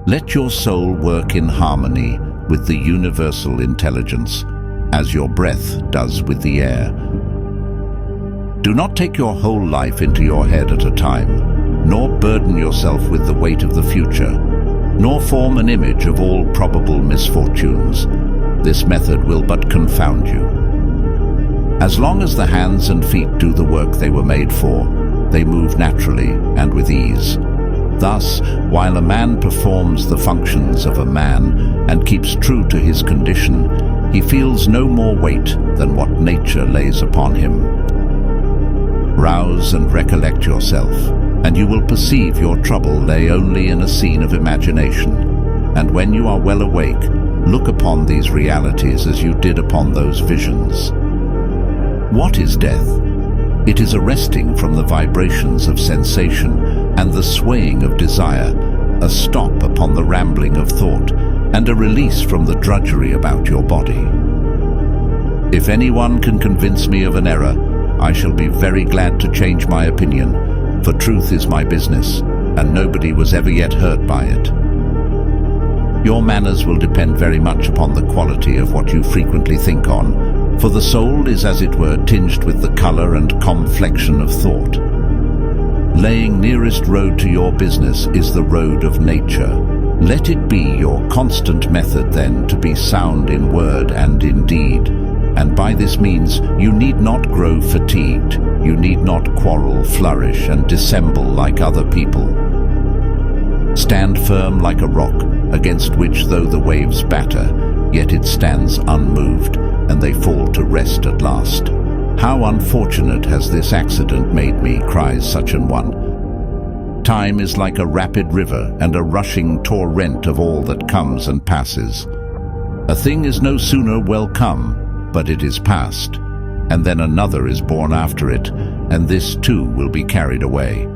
Let your soul work in harmony with the universal intelligence, as your breath does with the air. Do not take your whole life into your head at a time, nor burden yourself with the weight of the future, nor form an image of all probable misfortunes. This method will but confound you. As long as the hands and feet do the work they were made for, they move naturally and with ease. Thus, while a man performs the functions of a man and keeps true to his condition, he feels no more weight than what nature lays upon him. Rouse and recollect yourself, and you will perceive your trouble lay only in a scene of imagination. And when you are well awake, look upon these realities as you did upon those visions. What is death? It is a resting from the vibrations of sensation and the swaying of desire, a stop upon the rambling of thought, and a release from the drudgery about your body. If anyone can convince me of an error, I shall be very glad to change my opinion, for truth is my business, and nobody was ever yet hurt by it. Your manners will depend very much upon the quality of what you frequently think on, for the soul is as it were tinged with the color and complexion of thought. Laying nearest road to your business is the road of nature. Let it be your constant method then to be sound in word and in deed, and by this means you need not grow fatigued, you need not quarrel, flourish, and dissemble like other people. Stand firm like a rock, against which though the waves batter, yet it stands unmoved, and they fall to rest at last. How unfortunate has this accident made me, cries such an one. Time is like a rapid river and a rushing torrent of all that comes and passes. A thing is no sooner well come, but it is past, and then another is born after it, and this too will be carried away.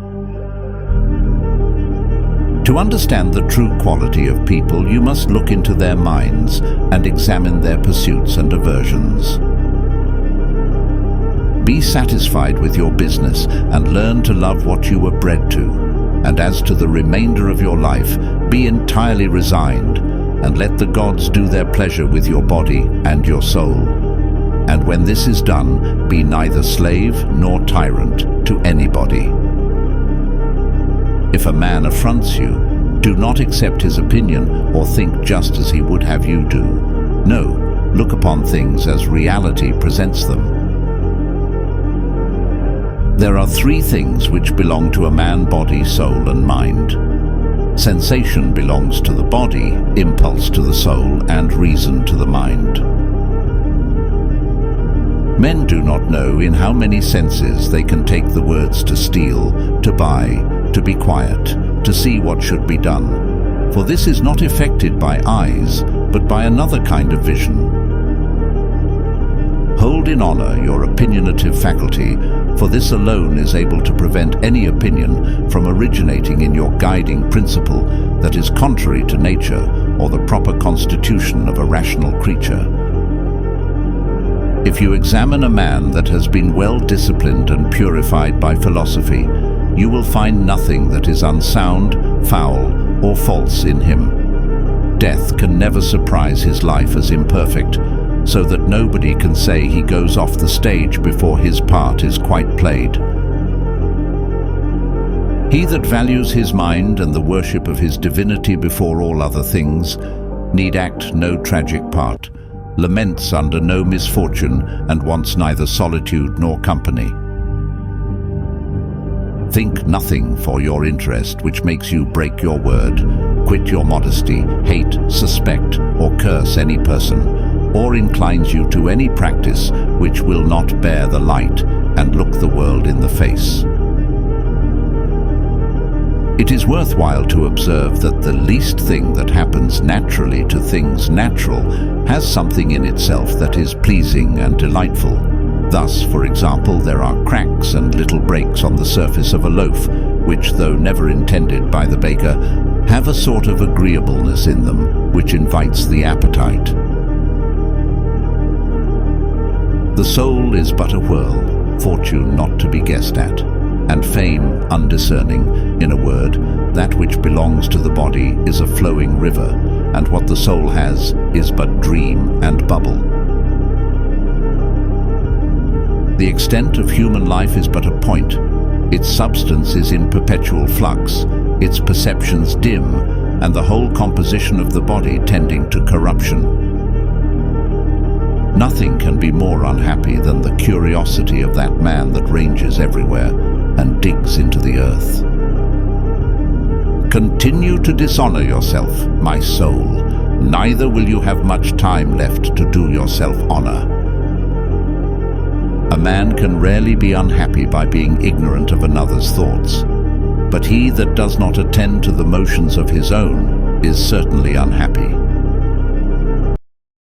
To understand the true quality of people, you must look into their minds and examine their pursuits and aversions. Be satisfied with your business and learn to love what you were bred to, and as to the remainder of your life, be entirely resigned, and let the gods do their pleasure with your body and your soul. And when this is done, be neither slave nor tyrant to anybody. If a man affronts you, do not accept his opinion or think just as he would have you do. No, look upon things as reality presents them. There are three things which belong to a man: body, soul, and mind. Sensation belongs to the body, impulse to the soul, and reason to the mind. Men do not know in how many senses they can take the words to steal, to buy, to be quiet, to see what should be done, for this is not effected by eyes, but by another kind of vision. Hold in honor your opinionative faculty, for this alone is able to prevent any opinion from originating in your guiding principle that is contrary to nature or the proper constitution of a rational creature. If you examine a man that has been well disciplined and purified by philosophy, you will find nothing that is unsound, foul, or false in him. Death can never surprise his life as imperfect, so that nobody can say he goes off the stage before his part is quite played. He that values his mind and the worship of his divinity before all other things need act no tragic part, laments under no misfortune, and wants neither solitude nor company. Think nothing for your interest which makes you break your word, quit your modesty, hate, suspect, or curse any person, or inclines you to any practice which will not bear the light and look the world in the face. It is worthwhile to observe that the least thing that happens naturally to things natural has something in itself that is pleasing and delightful. Thus, for example, there are cracks and little breaks on the surface of a loaf, which, though never intended by the baker, have a sort of agreeableness in them which invites the appetite. The soul is but a whirl, fortune not to be guessed at. and fame undiscerning. In a word, that which belongs to the body is a flowing river, and what the soul has is but dream and bubble. The extent of human life is but a point. Its substance is in perpetual flux, its perceptions dim, and the whole composition of the body tending to corruption. Nothing can be more unhappy than the curiosity of that man that ranges everywhere and digs into the earth. Continue to dishonor yourself, my soul, neither will you have much time left to do yourself honor. A man can rarely be unhappy by being ignorant of another's thoughts, but he that does not attend to the motions of his own is certainly unhappy.